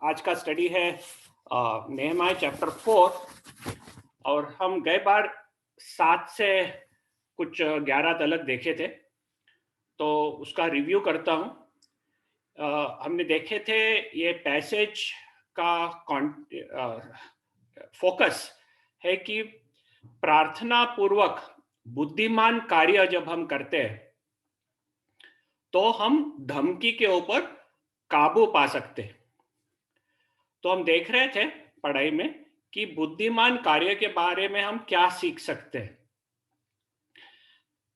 आज का स्टडी है नेहमाया चैप्टर 4 और हम गए बार 7 से कुछ 11 तलक देखे थे, तो उसका रिव्यू करता हूँ। हमने देखे थे ये पैसेज का फोकस है कि प्रार्थना पूर्वक बुद्धिमान कार्य जब हम करते हैं तो हम धमकी के ऊपर काबू पा सकते हैं। तो हम देख रहे थे पढ़ाई में कि बुद्धिमान कार्य के बारे में हम क्या सीख सकते हैं।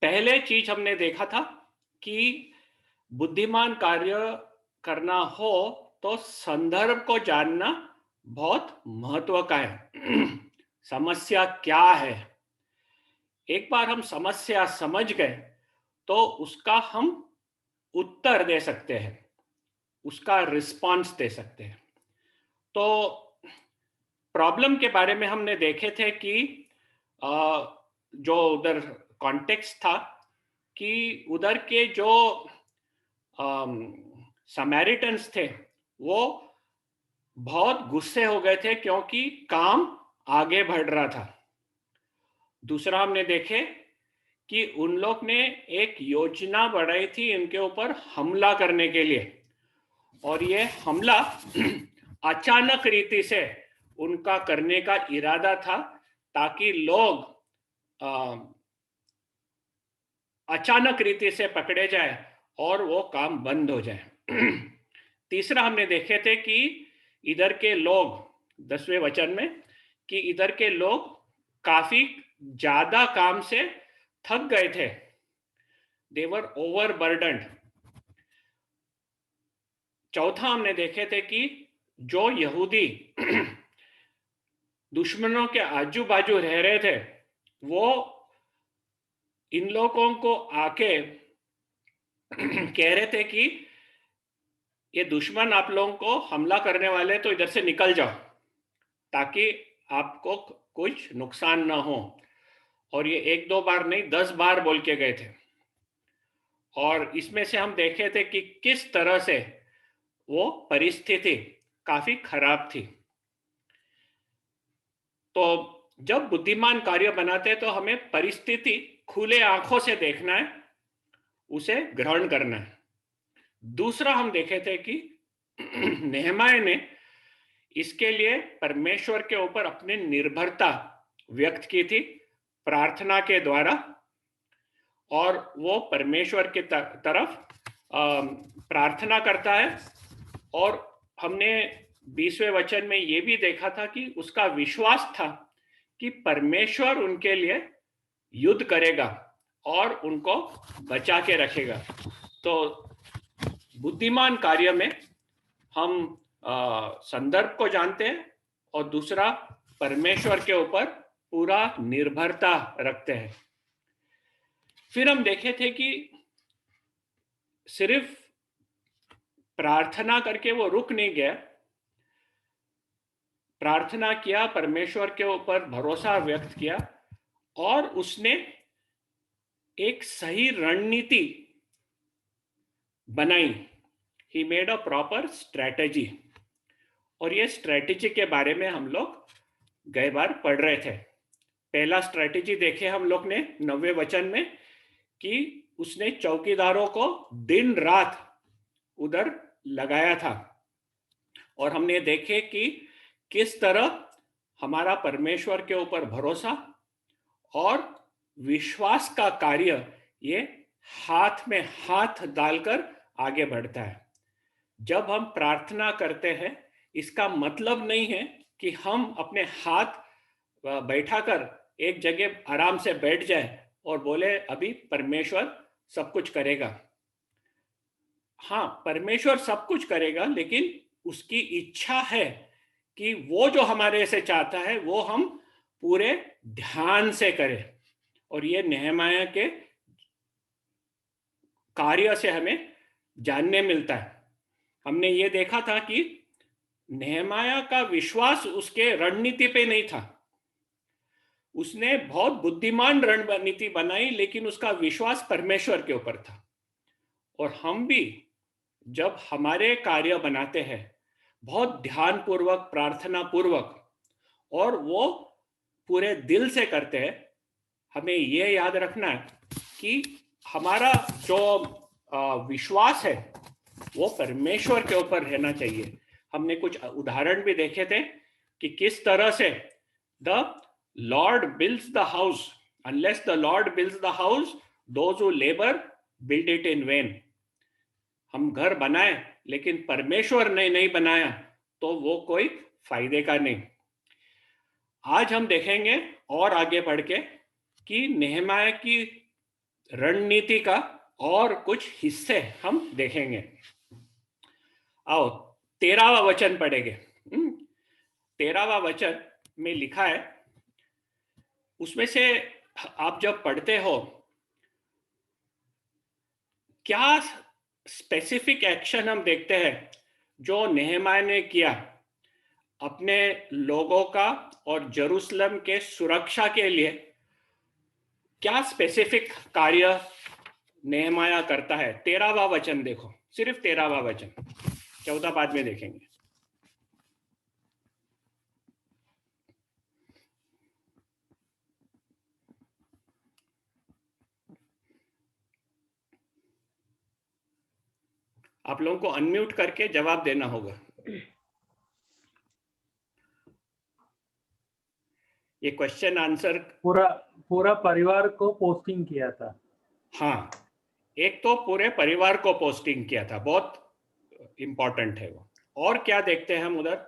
पहले चीज हमने देखा था कि बुद्धिमान कार्य करना हो तो संदर्भ को जानना बहुत महत्व का है। समस्या क्या है, एक बार हम समस्या समझ गए तो उसका हम उत्तर दे सकते हैं, उसका रिस्पांस दे सकते हैं। तो प्रॉब्लम के बारे में हमने देखे थे कि जो उधर कॉन्टेक्स्ट था कि उधर के जो समैरिटन्स थे वो बहुत गुस्से हो गए थे क्योंकि काम आगे बढ़ रहा था। दूसरा हमने देखे कि उन लोग ने एक योजना बढ़ाई थी इनके ऊपर हमला करने के लिए, और ये हमला अचानक रीति से उनका करने का इरादा था ताकि लोग अचानक रीति से पकड़े जाए और वो काम बंद हो जाए। तीसरा हमने देखे थे कि इधर के लोग 10वें वचन में कि इधर के लोग काफी ज्यादा काम से थक गए थे, दे वर ओवरबर्डन्ड। चौथा हमने देखे थे कि जो यहूदी दुश्मनों के आजू बाजू रह रहे थे वो इन लोगों को आके कह रहे थे कि ये दुश्मन आप लोगों को हमला करने वाले, तो इधर से निकल जाओ ताकि आपको कुछ नुकसान ना हो। और ये 1-2 बार नहीं 10 बार बोल के गए थे। और इसमें से हम देखे थे कि किस तरह से वो परिस्थिति काफी खराब थी। तो जब बुद्धिमान कार्य बनाते हैं तो हमें परिस्थिति खुले आंखों से देखना है, उसे ग्रहण करना है। दूसरा हम देखे थे कि नेहमाया ने इसके लिए परमेश्वर के ऊपर अपनी निर्भरता व्यक्त की थी प्रार्थना के द्वारा, और वो परमेश्वर के तरफ प्रार्थना करता है। और हमने 20वें वचन में ये भी देखा था कि उसका विश्वास था कि परमेश्वर उनके लिए युद्ध करेगा और उनको बचा के रखेगा। तो बुद्धिमान कार्य में हम संदर्भ को जानते हैं और दूसरा परमेश्वर के ऊपर पूरा निर्भरता रखते हैं। फिर हम देखे थे कि सिर्फ प्रार्थना करके वो रुक नहीं गया, प्रार्थना किया, परमेश्वर के ऊपर भरोसा व्यक्त किया और उसने एक सही रणनीति बनाई। He made a proper strategy. और ये स्ट्रैटेजी के बारे में हम लोग गए बार पढ़ रहे थे। पहला स्ट्रैटेजी देखे हम लोग ने 9वें वचन में कि उसने चौकीदारों को दिन रात उधर लगाया था, और हमने देखे कि किस तरह हमारा परमेश्वर के ऊपर भरोसा और विश्वास का कार्य ये हाथ में हाथ डालकर आगे बढ़ता है। जब हम प्रार्थना करते हैं इसका मतलब नहीं है कि हम अपने हाथ बैठाकर एक जगह आराम से बैठ जाए और बोले अभी परमेश्वर सब कुछ करेगा। हाँ, परमेश्वर सब कुछ करेगा, लेकिन उसकी इच्छा है कि वो जो हमारे से चाहता है वो हम पूरे ध्यान से करें। और ये नेहमाया के कार्य से हमें जानने मिलता है। हमने ये देखा था कि नेहमाया का विश्वास उसके रणनीति पे नहीं था, उसने बहुत बुद्धिमान रणनीति बनाई, लेकिन उसका विश्वास परमेश्वर के ऊपर था। और हम भी जब हमारे कार्य बनाते हैं बहुत ध्यानपूर्वक, प्रार्थना पूर्वक, और वो पूरे दिल से करते हैं। हमें ये याद रखना है कि हमारा जो विश्वास है वो परमेश्वर के ऊपर रहना चाहिए। हमने कुछ उदाहरण भी देखे थे कि किस तरह से the Lord builds the house, unless the Lord builds the house those who labour build it in when. हम घर बनाए लेकिन परमेश्वर ने नहीं बनाया तो वो कोई फायदे का नहीं। आज हम देखेंगे और आगे बढ़ के कि नेहमाया की रणनीति का और कुछ हिस्से हम देखेंगे। आओ 13वां वचन पढ़ेंगे। 13वां वचन में लिखा है, उसमें से आप जब पढ़ते हो, क्या स्पेसिफिक एक्शन हम देखते हैं जो नेहमाया ने किया अपने लोगों का और जेरूसलम के सुरक्षा के लिए। क्या स्पेसिफिक कार्य नेहमाया करता है? 13वां वचन देखो, सिर्फ 13वां वचन, 14 बाद में देखेंगे। आप लोगों को अनम्यूट करके जवाब देना होगा। ये क्वेश्चन आंसर पूरा परिवार को पोस्टिंग किया था। हाँ, एक तो पूरे परिवार को पोस्टिंग किया था, बहुत इंपॉर्टेंट है वो। और क्या देखते हैं हम उधर?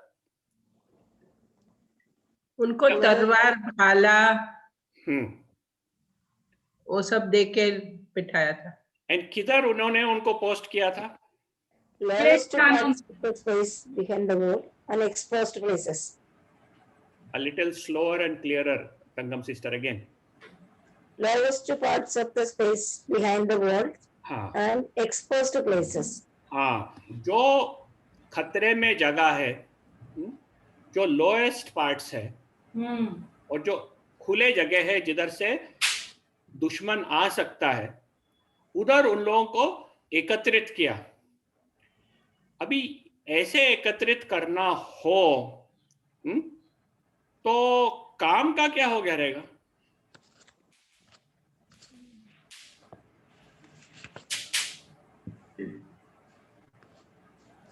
उनको तलवार, भाला वो सब दे के बिठाया था। एंड किधर उन्होंने उनको पोस्ट किया था? Lowest parts of the space behind the wall and exposed places. A little slower and clearer, Tangam sister, again. Lowest parts of the space behind the wall हाँ, and exposed places. हाँ, जो खतरे में जगह है, जो लोएस्ट पार्ट्स है, और जो खुले जगह है जिधर से दुश्मन आ सकता है, उधर उन लोगों को एकत्रित किया। अभी ऐसे एकत्रित करना हो तो काम का क्या हो गया रहेगा?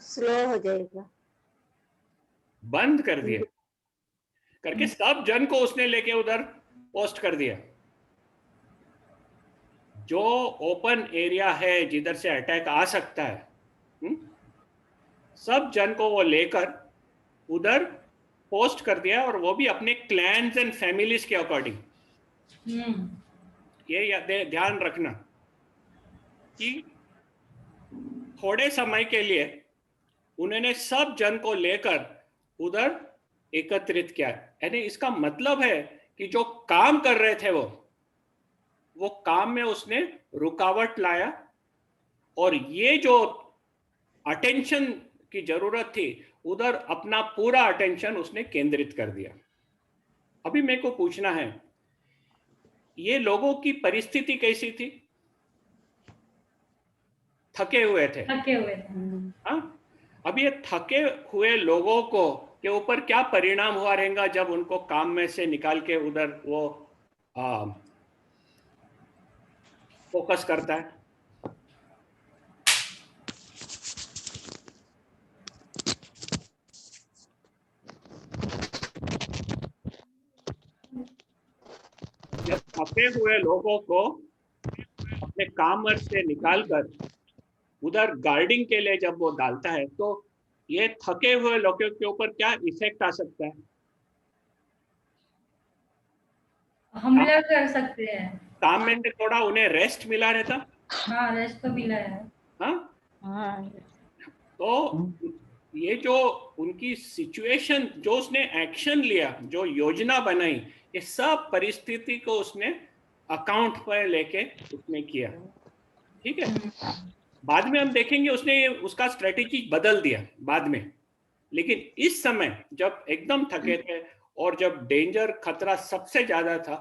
स्लो हो जाएगा। बंद कर दिया करके सब जन को उसने लेके उधर पोस्ट कर दिया। जो ओपन एरिया है जिधर से अटैक आ सकता है, सब जन को वो लेकर उधर पोस्ट कर दिया, और वो भी अपने क्लैन्स एंड फैमिलीज के अकॉर्डिंग। ये ध्यान रखना कि थोड़े समय के लिए उन्होंने सब जन को लेकर उधर एकत्रित किया। यानी इसका मतलब है कि जो काम कर रहे थे वो काम में उसने रुकावट लाया, और ये जो अटेंशन की जरूरत थी उधर अपना पूरा अटेंशन उसने केंद्रित कर दिया। अभी मेरे को पूछना है, ये लोगों की परिस्थिति कैसी थी? थके हुए थे। हाँ, अब ये थके हुए लोगों को के ऊपर क्या परिणाम हुआ रहेगा जब उनको काम में से निकाल के उधर वो फोकस करता है? जब थके हुए लोगों को अपने काम से निकालकर उधर गार्डिंग के लिए जब वो डालता है, तो ये थके हुए लोगों के ऊपर क्या इफेक्ट आ सकता है? हमला कर सकते हैं। काम में से थोड़ा उन्हें रेस्ट मिला रहता। हाँ, रेस्ट तो मिला है। हाँ, तो ये जो उनकी सिचुएशन, जो उसने एक्शन लिया, जो योजना बनाई, ये सब परिस्थिति को उसने अकाउंट पर लेके उसने किया। ठीक है, बाद में हम देखेंगे उसने उसका स्ट्रेटेजी बदल दिया बाद में, लेकिन इस समय जब एकदम थके थे और जब डेंजर, खतरा सबसे ज्यादा था,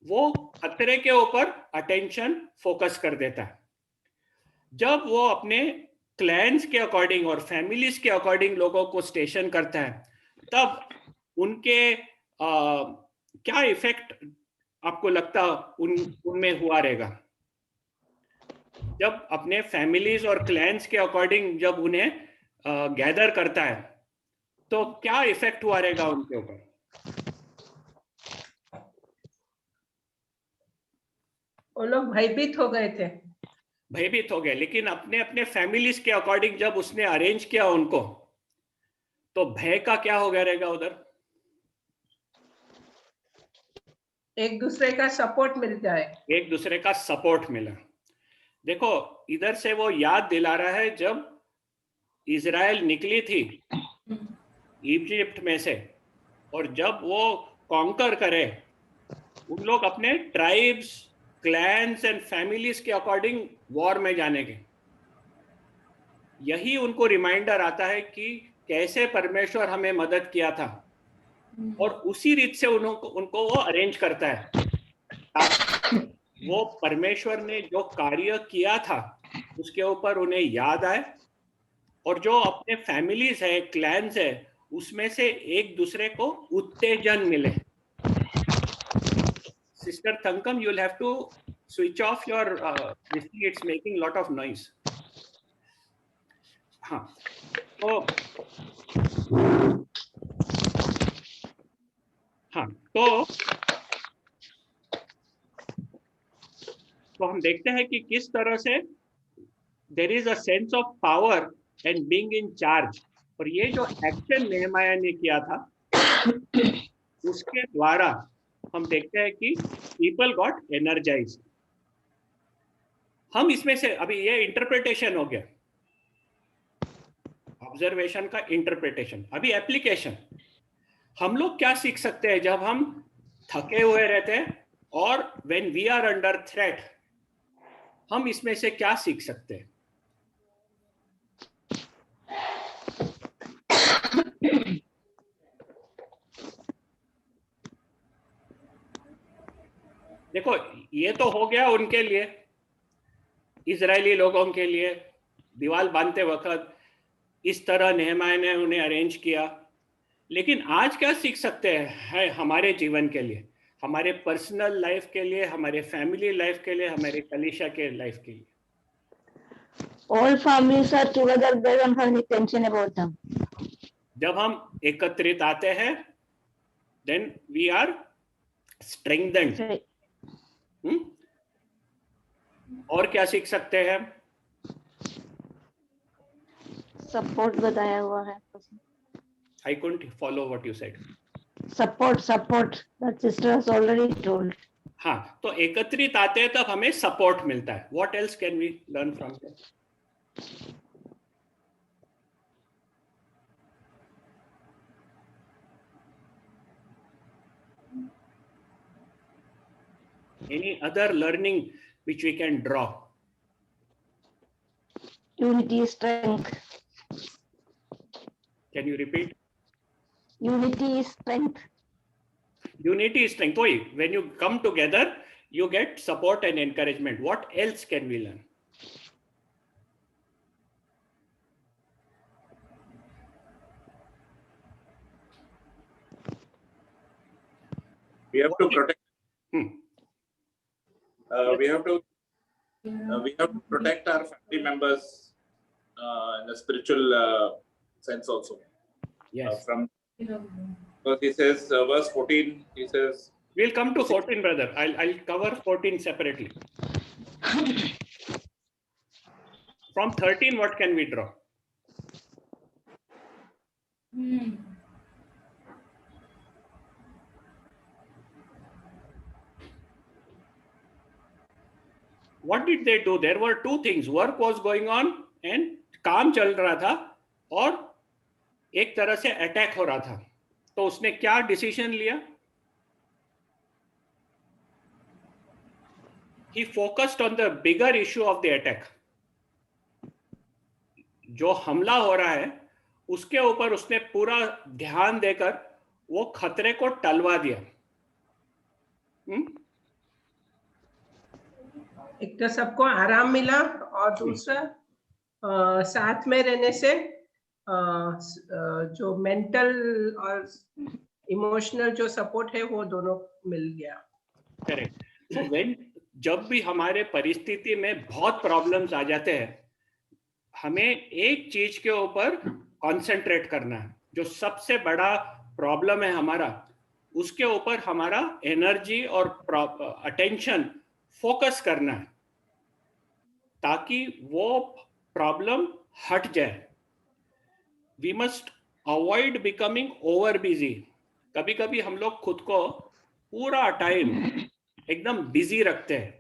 वो खतरे के ऊपर अटेंशन फोकस कर देता है। जब वो अपने क्लैंस के अकॉर्डिंग और फैमिलीज के अकॉर्डिंग लोगों को स्टेशन करता है, तब उनके क्या इफेक्ट आपको लगता उनमें हुआ रहेगा? जब अपने फैमिलीज और क्लैंस के अकॉर्डिंग जब उन्हें गैदर करता है, तो क्या इफेक्ट हुआ रहेगा उनके ऊपर? वो लोग भयभीत हो गए थे। भयभीत हो गए, लेकिन अपने अपने फैमिलीज के अकॉर्डिंग जब उसने अरेंज किया उनको, तो भय का क्या हो गया रहेगा उधर? एक दूसरे का सपोर्ट मिल जाए। एक दूसरे का सपोर्ट मिला। देखो, इधर से वो याद दिला रहा है जब इजराइल निकली थी इजिप्ट में से, और जब वो कॉन्कर करे, उन लोग अपने ट्राइब्स, क्लैंस एंड फैमिलीज के अकॉर्डिंग वॉर में जाने के, यही उनको रिमाइंडर आता है कि कैसे परमेश्वर हमें मदद किया था, और उसी रीत से उनको वो अरेंज करता है ताकि वो परमेश्वर ने जो कार्य किया था उसके ऊपर उन्हें याद आए, और जो अपने फैमिलीज है, क्लैंस है, उसमें से एक दूसरे को उत्तेजन मिले। Sister Thankam, you'll have to switch off your this thing, it's making lot of noise. हाँ, तो हम देखते हैं कि किस तरह से there is a sense of power and being in charge, और ये जो एक्शन नेहमाया ने किया था उसके द्वारा हम देखते हैं कि people got energized. हम इसमें से अभी ये इंटरप्रिटेशन हो गया, ऑब्जर्वेशन का इंटरप्रिटेशन। अभी एप्लीकेशन, हम लोग क्या सीख सकते हैं जब हम थके हुए रहते हैं और when we are under threat, हम इसमें से क्या सीख सकते हैं? देखो, ये तो हो गया उनके लिए, इजरायली लोगों के लिए दीवार बांधते वक्त इस तरह नेहमाया ने उन्हें अरेंज किया, लेकिन आज क्या सीख सकते हैं हमारे जीवन के लिए, हमारे पर्सनल लाइफ के लिए, हमारे फैमिली लाइफ के लिए, हमारे कलीसिया के लाइफ के लिए? All families are together, they don't have any tension about them. जब हम एकत्रित आते हैं, then we are strengthened. और क्या सीख सकते हैं? Support बताया हुआ है। I couldn't follow what you said. Support that sister has already told. हाँ, तो एकत्रित आते हैं तब हमें सपोर्ट मिलता है। What else can we learn from that? Any other learning which we can draw? Unity is strength. Can you repeat? Unity is strength. Unity is strength. When you come together, you get support and encouragement. What else can we learn? We have to protect. We have to protect our family members in a spiritual sense also. Yes. Because he says, verse 14, he says. We'll come to 14, brother. I'll cover 14 separately. From 13, what can we draw? What did they do? There were two things. Work was going on and काम चल रहा था और एक तरह से attack हो रहा था। तो उसने क्या डिसीजन लिया? He focused on the bigger issue of the attack. जो हमला हो रहा है उसके ऊपर उसने पूरा ध्यान देकर वो खतरे को टलवा दिया। एक तो सबको आराम मिला और दूसरा साथ में रहने से जो मेंटल और इमोशनल जो सपोर्ट है वो दोनों मिल गया। करेक्ट। सो व्हेन जब भी हमारे परिस्थिति में बहुत प्रॉब्लम्स आ जाते हैं, हमें एक चीज के ऊपर कंसंट्रेट करना है। जो सबसे बड़ा प्रॉब्लम है हमारा, उसके ऊपर हमारा एनर्जी और अटेंशन फोकस करना है, ताकि वो प्रॉब्लम हट जाए। We must avoid becoming over busy. कभी कभी हम लोग खुद को पूरा टाइम एकदम बिजी रखते हैं।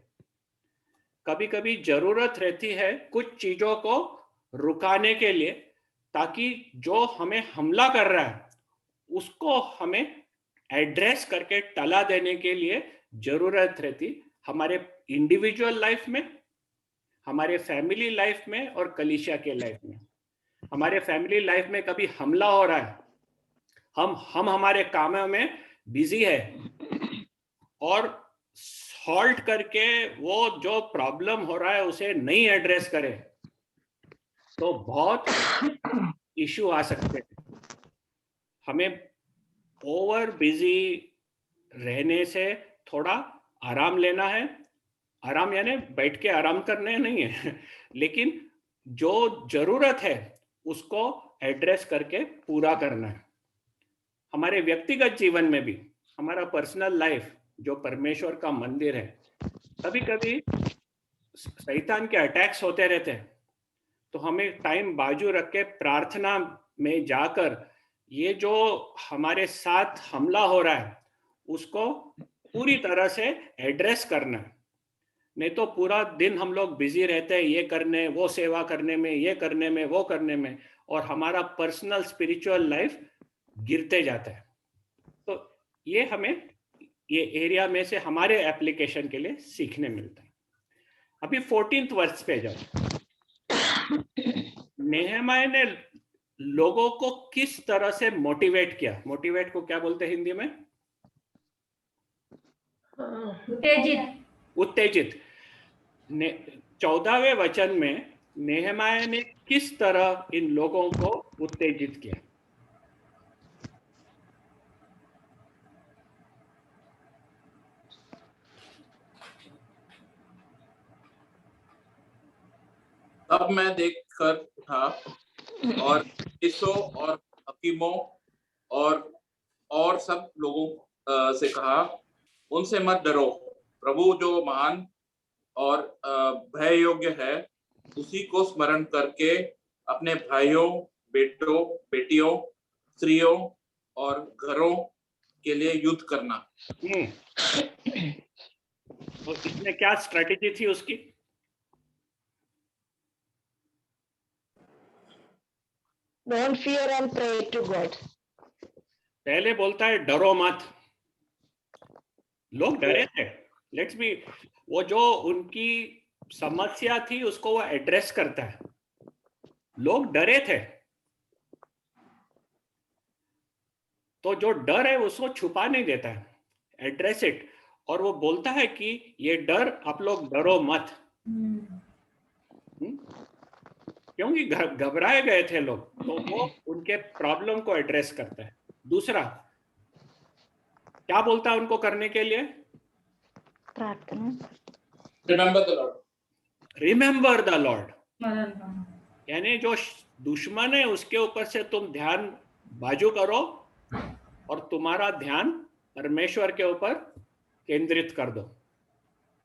कभी कभी जरूरत रहती है कुछ चीजों को रुकाने के लिए, ताकि जो हमें हमला कर रहा है उसको हमें एड्रेस करके टला देने के लिए जरूरत रहती। हमारे इंडिविजुअल लाइफ में, हमारे फैमिली लाइफ में और कलीसिया के लाइफ में। हमारे फैमिली लाइफ में कभी हमला हो रहा है, हम हमारे कामों में बिजी है, और सॉल्ट करके वो जो प्रॉब्लम हो रहा है उसे नहीं एड्रेस करें तो बहुत इश्यू आ सकते हैं। हमें ओवर बिजी रहने से थोड़ा आराम लेना है। आराम यानी बैठ के आराम करने नहीं है, लेकिन जो जरूरत है उसको एड्रेस करके पूरा करना है। हमारे व्यक्तिगत जीवन में भी, हमारा पर्सनल लाइफ जो परमेश्वर का मंदिर है, कभी कभी शैतान के अटैक्स होते रहते हैं, तो हमें टाइम बाजू रख के प्रार्थना में जाकर ये जो हमारे साथ हमला हो रहा है उसको पूरी तरह से एड्रेस करना है। नहीं तो पूरा दिन हम लोग बिजी रहते हैं ये करने, वो सेवा करने में, ये करने में, वो करने में, और हमारा पर्सनल स्पिरिचुअल लाइफ गिरते जाता है। तो ये हमें ये एरिया में से हमारे एप्लीकेशन के लिए सीखने मिलता है। अभी 14th वर्ष पे जाओ। नेहमाया ने लोगों को किस तरह से मोटिवेट किया? मोटिवेट को क्या बोलते हैं हिंदी में? उत्तेजित। 14वें वचन में नेहमाया ने किस तरह इन लोगों को उत्तेजित किया? तब मैं देखकर था और ईसो और हकीमों और सब लोगों से कहा, उनसे मत डरो। प्रभु जो महान और भय योग्य है, उसी को स्मरण करके अपने भाइयों, बेटों, बेटियों, स्त्रियों और घरों के लिए युद्ध करना। तो इसमें क्या स्ट्रेटेजी थी उसकी? Don't fear and pray to God. पहले बोलता है डरो मत। लोग डरे थे। लेट्स बी, वो जो उनकी समस्या थी उसको वो एड्रेस करता है। लोग डरे थे, तो जो डर है उसको छुपा नहीं देता है, एड्रेस इट। और वो बोलता है कि ये डर, आप लोग डरो मत। क्योंकि घबराए गए थे लोग, तो वो उनके प्रॉब्लम को एड्रेस करता है। दूसरा क्या बोलता है उनको करने के लिए? प्रार्थना। Remember the Lord. Remember the Lord, यानी जो दुश्मन है उसके ऊपर से तुम ध्यान बाजू करो और तुम्हारा ध्यान परमेश्वर के ऊपर केंद्रित कर दो।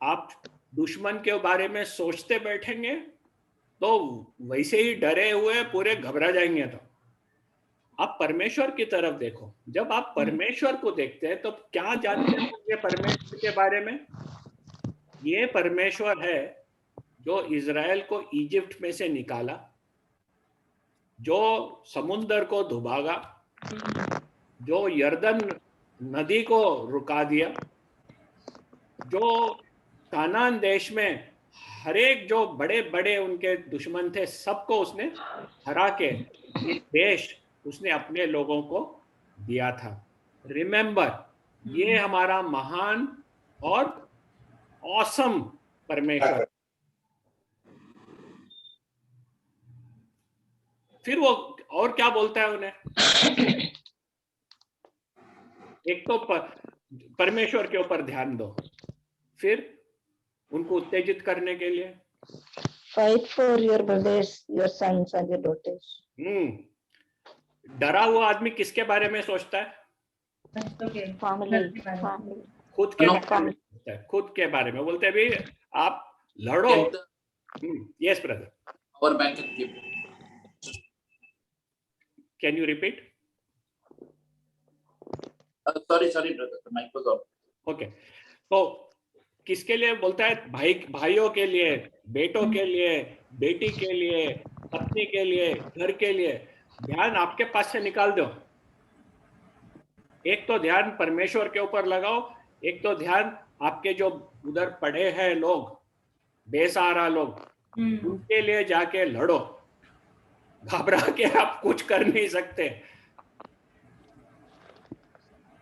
आप दुश्मन के बारे में सोचते बैठेंगे तो वैसे ही डरे हुए पूरे घबरा जाएंगे। तो आप परमेश्वर की तरफ देखो। जब आप परमेश्वर को देखते हैं तो क्या जानते हैं ये परमेश्वर के बारे में? ये परमेश्वर है जो इजराइल को इजिप्ट में से निकाला, जो समुद्र को डुबागा, जो यर्दन नदी को रुका दिया, जो कानान देश में हर एक जो बड़े बड़े उनके दुश्मन थे सबको उसने हरा के ये देश उसने अपने लोगों को दिया था। रिमेंबर, ये हमारा महान और ऑसम परमेश्वर। फिर वो और क्या बोलता है उन्हें? एक तो परमेश्वर के ऊपर ध्यान दो, फिर उनको उत्तेजित करने के लिए Fight for your brothers, your sons and your daughters. डरा हुआ आदमी किसके बारे में सोचता है? बच्चों के Family, घर के बारे में। family. खुद के No. बारे में सोचता है, खुद के बारे में बोलते हैं भाई आप लड़ो। Yes brother, our bank and keep. Can you repeat? Sorry, brother. The mic was off. Okay, तो किसके लिए बोलता है? भाइयों के लिए, बेटों के लिए, बेटी के लिए, पत्नी के लिए, घर के लिए। ध्यान आपके पास से निकाल दो। एक तो ध्यान परमेश्वर के ऊपर लगाओ, एक तो ध्यान आपके जो उधर पड़े हैं लोग, बेसहारा लोग, उनके लिए जाके लड़ो। घबरा के आप कुछ कर नहीं सकते,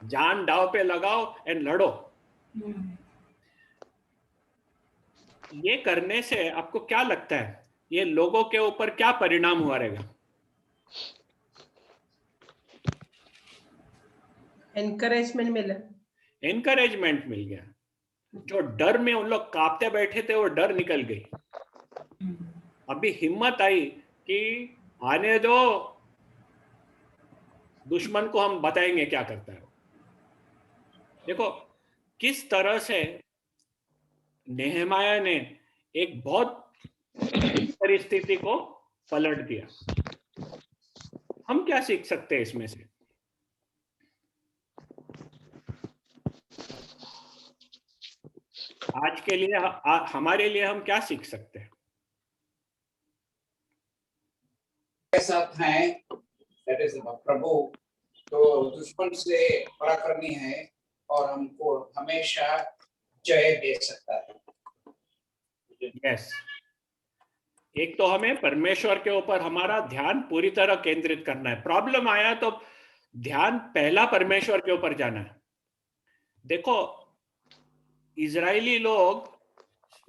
जान दांव पे लगाओ एंड लड़ो। ये करने से आपको क्या लगता है, ये लोगों के ऊपर क्या परिणाम हुआ रहेगा? एनकरेजमेंट मिला, एनकरेजमेंट मिल गया। जो डर में उन लोग कांपते बैठे थे वो डर निकल गई। अभी हिम्मत आई कि आने दो, दुश्मन को हम बताएंगे क्या करता है। देखो किस तरह से नेहमाया ने एक बहुत परिस्थिति को पलट दिया। हम क्या सीख सकते हैं इसमें से? आज के लिए हमारे लिए हम क्या सीख सकते हैं? के साथ हैं, that is प्रभु तो दुश्मन से पराक्रमी है और हमको हमेशा जय दे सकता है। यस, एक तो हमें परमेश्वर के ऊपर हमारा ध्यान पूरी तरह केंद्रित करना है। प्रॉब्लम आया तो ध्यान पहला परमेश्वर के ऊपर जाना है। देखो इजरायली लोग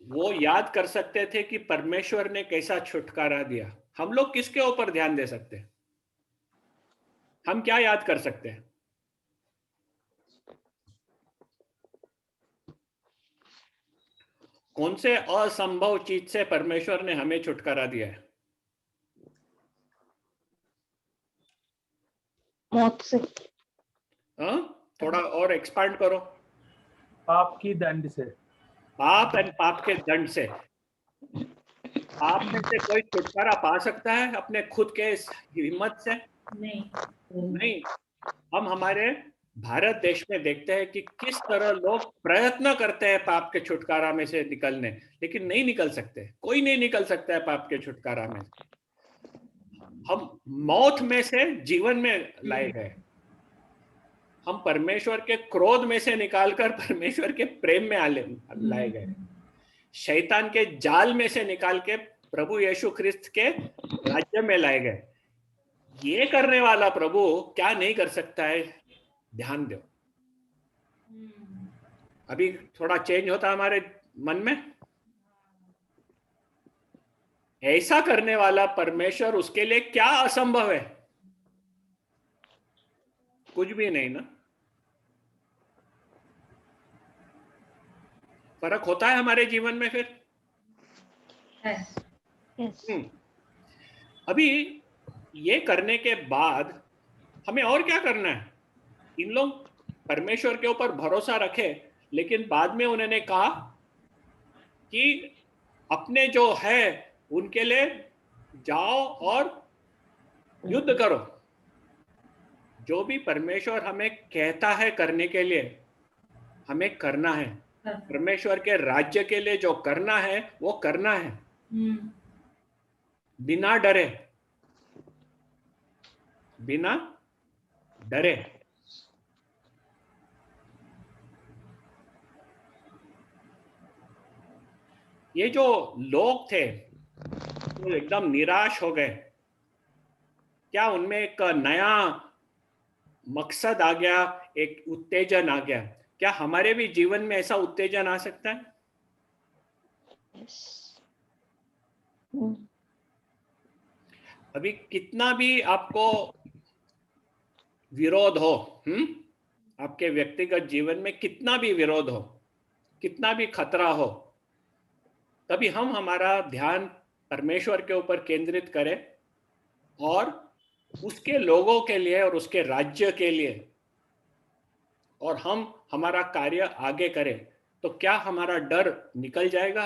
वो याद कर सकते थे कि परमेश्वर ने कैसा छुटकारा दिया। हम लोग किसके ऊपर ध्यान दे सकते हैं? हम क्या याद कर सकते हैं? कौन से असंभव चीज से परमेश्वर ने हमें छुटकारा दिया है? मौत से। थोड़ा और एक्सपांड करो। पाप की दंड से। पाप एंड पाप के दंड से। पाप में से कोई छुटकारा पा सकता है अपने खुद के हिम्मत से? नहीं। हम हमारे भारत देश में देखते हैं कि किस तरह लोग प्रयत्न करते हैं पाप के छुटकारा में से निकलने, लेकिन नहीं निकल सकते। कोई नहीं निकल सकता है पाप के छुटकारा में। हम मौत में से जीवन में लाए गए। हम परमेश्वर के क्रोध में से निकालकर परमेश्वर के प्रेम में लाए गए। शैतान के जाल में से निकाल के प्रभु यीशु ख्रिस्त के राज्य में लाए गए। ये करने वाला प्रभु क्या नहीं कर सकता है? ध्यान दो। अभी थोड़ा चेंज होता हमारे मन में। ऐसा करने वाला परमेश्वर, उसके लिए क्या असंभव है? कुछ भी नहीं ना। फर्क होता है हमारे जीवन में फिर। अभी ये करने के बाद हमें और क्या करना है? इन लोग परमेश्वर के ऊपर भरोसा रखे, लेकिन बाद में उन्होंने कहा कि अपने जो है उनके लिए जाओ और युद्ध करो। जो भी परमेश्वर हमें कहता है करने के लिए हमें करना है। परमेश्वर के राज्य के लिए जो करना है वो करना है, बिना डरे। बिना डरे। ये जो लोग थे वो एकदम निराश हो गए। क्या उनमें एक नया मकसद आ गया, एक उत्तेजन आ गया? क्या हमारे भी जीवन में ऐसा उत्तेजन आ सकता है? अभी कितना भी आपको विरोध हो, आपके व्यक्तिगत जीवन में कितना भी विरोध हो, कितना भी खतरा हो, तभी हम हमारा ध्यान परमेश्वर के ऊपर केंद्रित करें और उसके लोगों के लिए और उसके राज्य के लिए, और हम हमारा कार्य आगे करें, तो क्या हमारा डर निकल जाएगा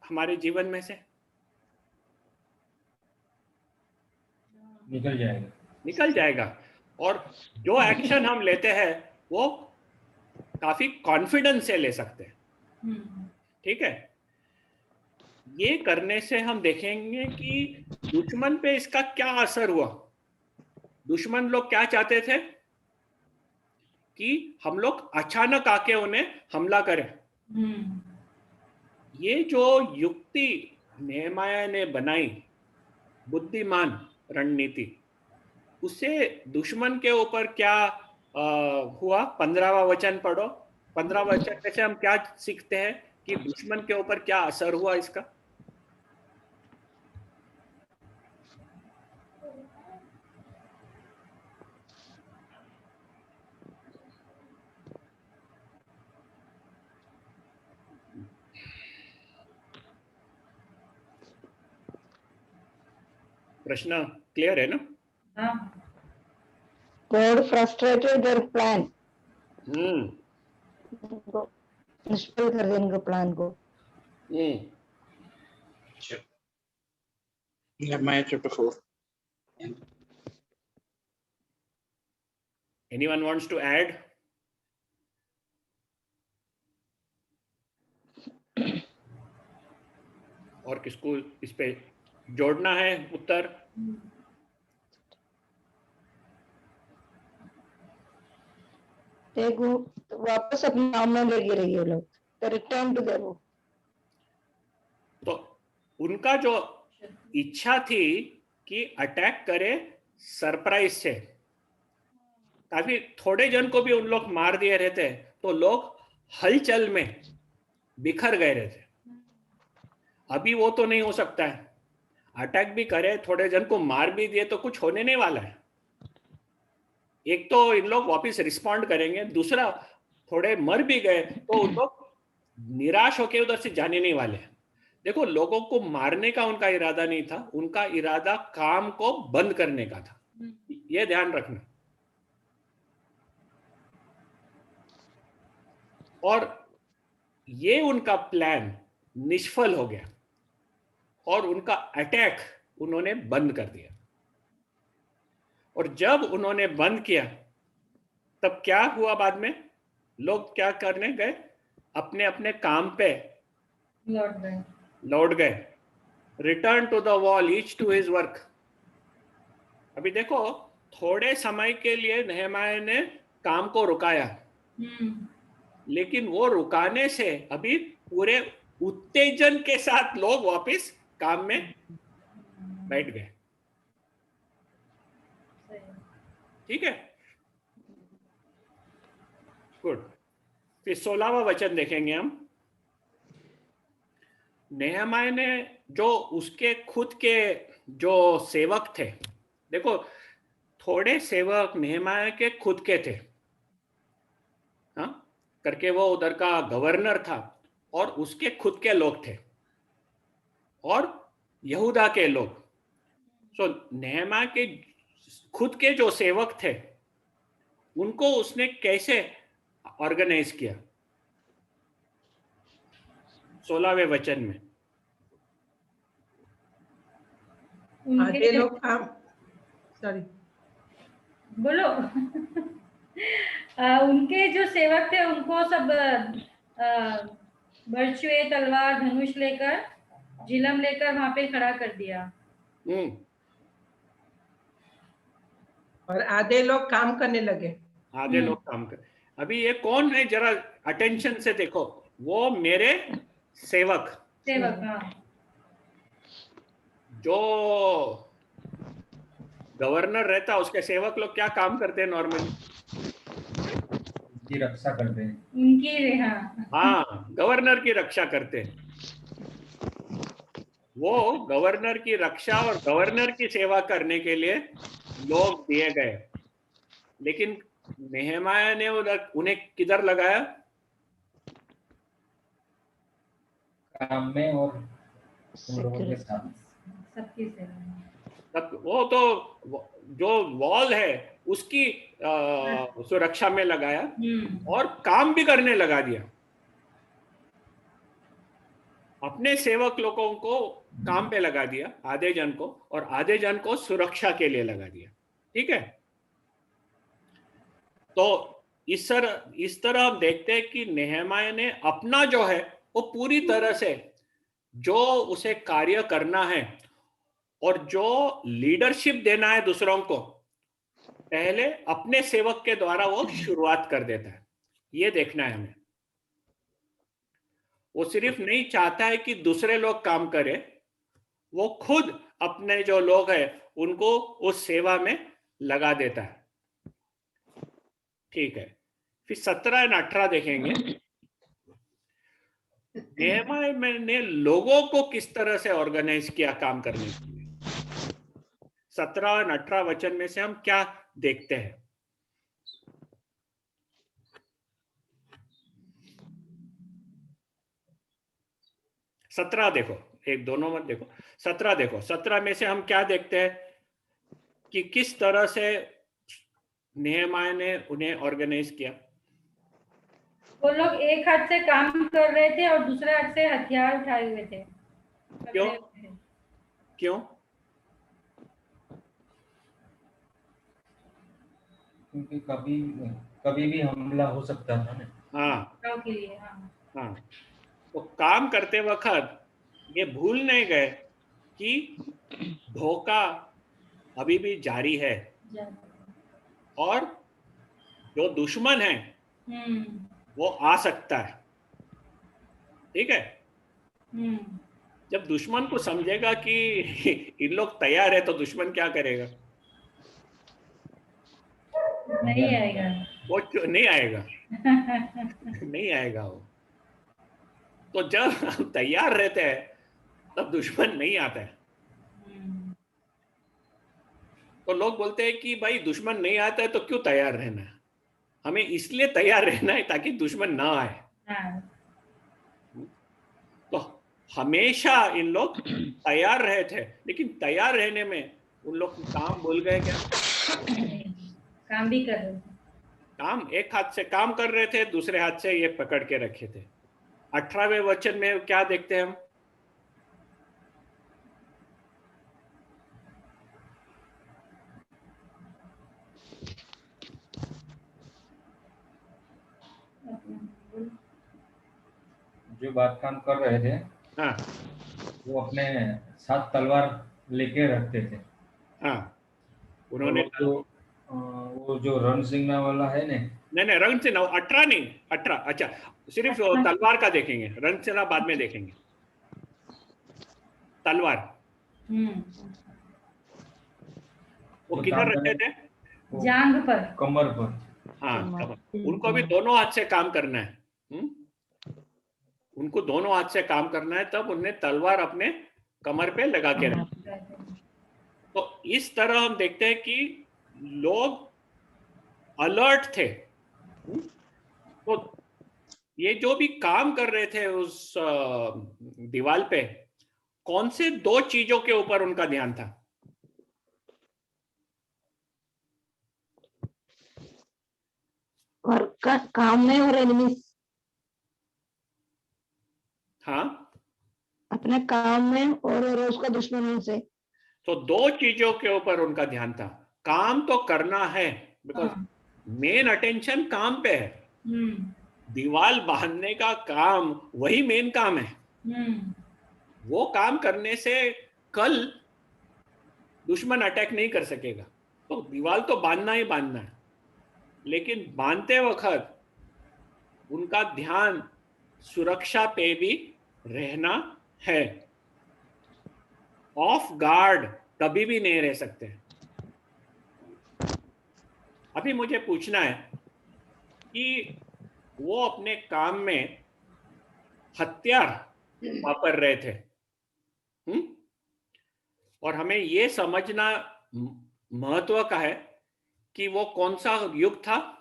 हमारे जीवन में से? निकल जाएगा। निकल जाएगा। और जो एक्शन हम लेते हैं वो काफी कॉन्फिडेंस से ले सकते हैं। ठीक है, ये करने से हम देखेंगे कि दुश्मन पे इसका क्या असर हुआ। दुश्मन लोग क्या चाहते थे कि हम लोग अचानक आके उन्हें हमला करें। ये जो युक्ति नेहमाया ने बनाई, बुद्धिमान रणनीति, उससे दुश्मन के ऊपर क्या हुआ? 15वां वचन पढ़ो। 15वां वचन से हम क्या सीखते हैं कि दुश्मन के ऊपर क्या असर हुआ इसका? प्रश्न क्लियर है ना? हाँ। God frustrated their plan. निष्फल कर दें इनके प्लान को। Nehemiah chapter 4. Anyone wants to add? और किसको इस पे जोड़ना है उत्तर? देखो वापस अपने काम में लगे रहिए लोग। Return to their work. तो उनका जो इच्छा थी कि अटैक करे सरप्राइज से, काफी थोड़े जन को भी उन लोग मार दिए रहते, तो लोग हलचल में बिखर गए रहते। अभी वो तो नहीं हो सकता है, अटैक भी करे, थोड़े जन को मार भी दिए तो कुछ होने नहीं वाला है। एक तो इन लोग वापस रिस्पॉन्ड करेंगे, दूसरा थोड़े मर भी गए तो उन लोग निराश होकर उधर से जाने नहीं वाले। देखो, लोगों को मारने का उनका इरादा नहीं था, उनका इरादा काम को बंद करने का था। ये ध्यान रखना। और ये उनका प्लान निष्फल हो गया और उनका अटैक उन्होंने बंद कर दिया। और जब उन्होंने बंद किया तब क्या हुआ? बाद में लोग क्या करने गए? अपने अपने काम पे लौट गए। Return to the wall, each to his work. अभी देखो, थोड़े समय के लिए नेहमाया ने काम को रुकाया, लेकिन वो रुकाने से अभी पूरे उत्तेजन के साथ लोग वापस काम में बैठ गए। ठीक है, गुड। फिर 16वां वचन देखेंगे हम। नेहमाया ने जो उसके खुद के जो सेवक थे, देखो थोड़े सेवक नेहमाया के खुद के थे, हाँ, करके वो उधर का गवर्नर था, और उसके खुद के लोग थे और यहूदा के लोग। सो नेहमाया के खुद के जो सेवक थे उनको उसने कैसे ऑर्गेनाइज किया? 16वें वचन में आधे लोग काम, सॉरी बोलो। उनके जो सेवक थे उनको सब बरछुए, तलवार, धनुष लेकर, झिलम लेकर वहां पे खड़ा कर दिया। और आधे लोग काम करने लगे। आधे लोग काम कर। अभी ये कौन है? जरा अटेंशन से देखो। वो मेरे सेवक। हाँ। जो गवर्नर रहता, उसके सेवक लोग क्या काम करते हैं नॉर्मली? उनकी रक्षा करते हैं। उनकी, हाँ, गवर्नर की रक्षा करते हैं। वो गवर्नर की रक्षा और गवर्नर की सेवा करने के लिए लोग दिए गए, लेकिन नेहमाया ने उन्हें किधर लगाया? काम में और उन लोगों के साथ। सबकी सेवा में। तब वो तो जो वॉल है उसकी सुरक्षा में लगाया और काम भी करने लगा दिया। अपने सेवक लोगों को काम पे लगा दिया, आधे जन को, और आधे जन को सुरक्षा के लिए लगा दिया। ठीक है, तो इस तरह हम देखते हैं कि नेहमाया ने अपना जो है वो पूरी तरह से जो उसे कार्य करना है और जो लीडरशिप देना है दूसरों को, पहले अपने सेवक के द्वारा वो शुरुआत कर देता है। ये देखना है हमें। वो सिर्फ नहीं चाहता है कि दूसरे लोग काम करें, वो खुद अपने जो लोग हैं उनको उस सेवा में लगा देता है। ठीक है, फिर 17 और 18 देखेंगे। नेहमाया ने लोगों को किस तरह से ऑर्गेनाइज किया काम करने के लिए। 17 और 18 वचन में से हम क्या देखते हैं? सत्रह देखो, एक दोनों मत देखो, 17 देखो। 17 में से हम क्या देखते हैं कि किस तरह से नेहमाया ने उन्हें ऑर्गेनाइज किया। वो लोग एक हाथ से काम कर रहे थे और दूसरे हाथ से हथियार उठाए हुए थे। क्यों? क्यों? क्योंकि कभी कभी भी हमला हो सकता था ना। हाँ के लिए। हाँ, तो काम करते वक्त ये भूल नहीं गए कि धोखा अभी भी जारी है और जो दुश्मन है वो आ सकता है। ठीक है, जब दुश्मन को समझेगा कि इन लोग तैयार है तो दुश्मन क्या करेगा? नहीं आएगा। वो नहीं आएगा। नहीं आएगा वो। तो जब हम तैयार रहते हैं तब दुश्मन नहीं आता है। तो लोग बोलते हैं कि भाई दुश्मन नहीं आता है तो क्यों तैयार रहना है? हमें इसलिए तैयार रहना है ताकि दुश्मन ना आए। तो हमेशा इन लोग तैयार रहे थे, लेकिन तैयार रहने में उन लोग काम भूल गए क्या? काम भी कर रहे थे। काम एक हाथ से काम कर रहे थे, दूसरे हाथ से ये पकड़ के रखे थे। 18वें वचन में क्या देखते हैं हम? जो बात काम कर रहे थे, हाँ, वो अपने साथ तलवार लेके रखते थे। हाँ, उन्होंने वो जो रण सिंह वाला है ने, नहीं रण सिंह 18 नहीं, 18 अच्छा, सिर्फ तलवार का देखेंगे, रण सिंह बाद में देखेंगे। तलवार वो किधर रखते थे? जांघ पर, कमर पर। हाँ, उनको भी दोनों हाथ से काम करना है। उनको दोनों हाथ से काम करना है, तब उन्हें तलवार अपने कमर पे लगा के रखा। तो इस तरह हम देखते हैं कि लोग अलर्ट थे। तो ये जो भी काम कर रहे थे उस दीवार पे, कौन से दो चीजों के ऊपर उनका ध्यान था? और काम में और एनिमीज। हाँ, अपने काम में और उसका दुश्मनों से। तो दो चीजों के ऊपर उनका ध्यान था। काम तो करना है, बिकॉज मेन अटेंशन काम पे है। दीवार बांधने का काम वही मेन काम है। वो काम करने से कल दुश्मन अटैक नहीं कर सकेगा। तो दीवार तो बांधना ही बांधना है, लेकिन बांधते वक्त उनका ध्यान सुरक्षा पे भी रहना है। ऑफ गार्ड कभी भी नहीं रह सकते। अभी मुझे पूछना है कि वो अपने काम में हथियार वापर रहे थे, और हमें ये समझना महत्व का है कि वो कौन सा युग था,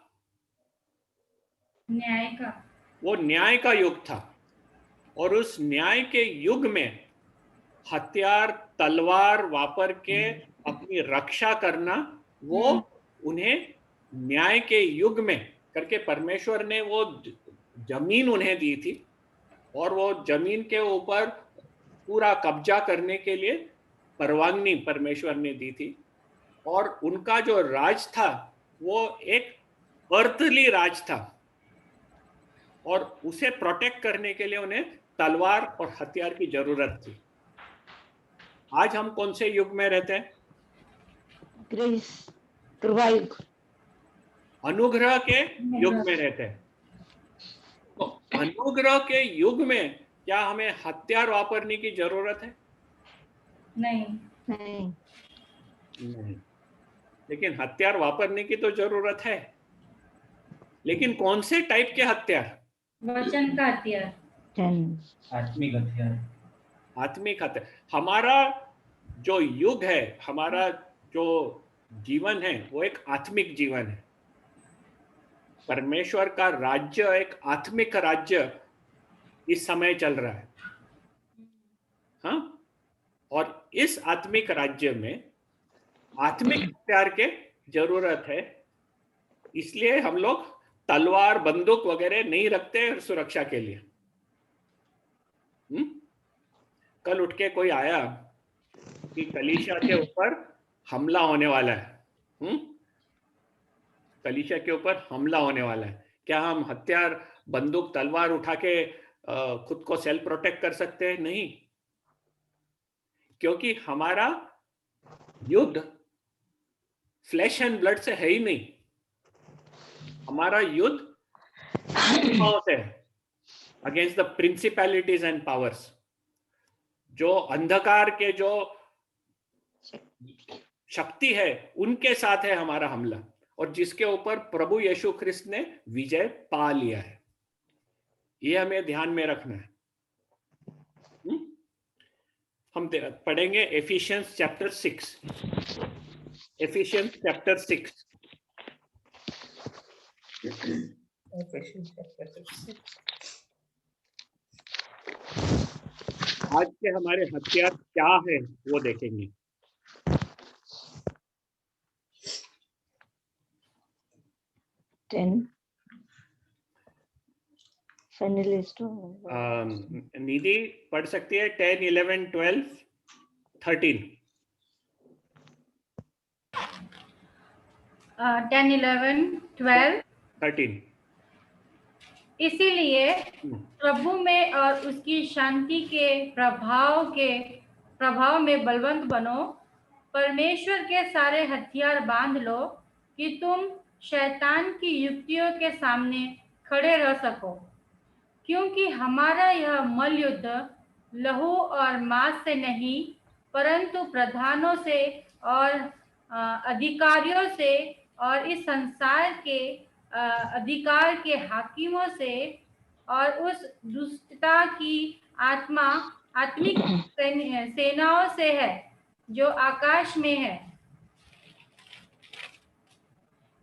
न्याय का। वो न्याय का युग था। और उस न्याय के युग में हथियार तलवार वापर के अपनी रक्षा करना, वो उन्हें न्याय के युग में करके परमेश्वर ने वो जमीन उन्हें दी थी और वो जमीन के ऊपर पूरा कब्जा करने के लिए परवानगी परमेश्वर ने दी थी। और उनका जो राज था वो एक अर्थली राज था और उसे प्रोटेक्ट करने के लिए उन्हें तलवार और हथियार की जरूरत थी। आज हम कौन से युग में रहते हैं? ग्रेस, कृपा युग, अनुग्रह के युग में रहते हैं। तो अनुग्रह के युग में क्या हमें हथियार वापरने की जरूरत है? नहीं। नहीं। लेकिन हथियार वापरने की तो जरूरत है, लेकिन कौन से टाइप के हथियार? वचन का हथियार, आत्मिक हथियार। आत्मिक हथियार। हमारा जो युग है, हमारा जो जीवन है, वो एक आत्मिक जीवन है। परमेश्वर का राज्य एक आत्मिक राज्य इस समय चल रहा है। हाँ, और इस आत्मिक राज्य में आत्मिक हथियार के जरूरत है। इसलिए हम लोग तलवार बंदूक वगैरह नहीं रखते सुरक्षा के लिए। कल उठ के कोई आया कि कलीसिया के ऊपर हमला होने वाला है। कलीसिया के ऊपर हमला होने वाला है। क्या हम हथियार बंदूक तलवार उठा के खुद को सेल्फ प्रोटेक्ट कर सकते हैं? नहीं, क्योंकि हमारा युद्ध फ्लैश एंड ब्लड से है ही नहीं। हमारा युद्ध से against the principalities and powers, जो अंधकार के जो शक्ति है उनके साथ है हमारा हमला, और जिसके ऊपर प्रभु यीशु ख्रिस्त ने विजय पा लिया है। ये हमें ध्यान में रखना है। हम पढ़ेंगे एफिशियंस चैप्टर 6। Efficiency chapter 6। आज के हमारे हथियार क्या है वो देखेंगे। निधि पढ़ सकती है 10, 11, 12, 13। 10, 11, 12, 13। इसीलिए प्रभु में और उसकी शांति के प्रभाव में बलवंत बनो। परमेश्वर के सारे हथियार बांध लो कि तुम शैतान की युक्तियों के सामने खड़े रह सको, क्योंकि हमारा यह मल युद्ध लहू और मांस से नहीं, परंतु प्रधानों से और अधिकारियों से और इस संसार के अधिकार के हाकिमों से और उस दुष्टता की आत्मिक सेनाओं से है जो आकाश में है।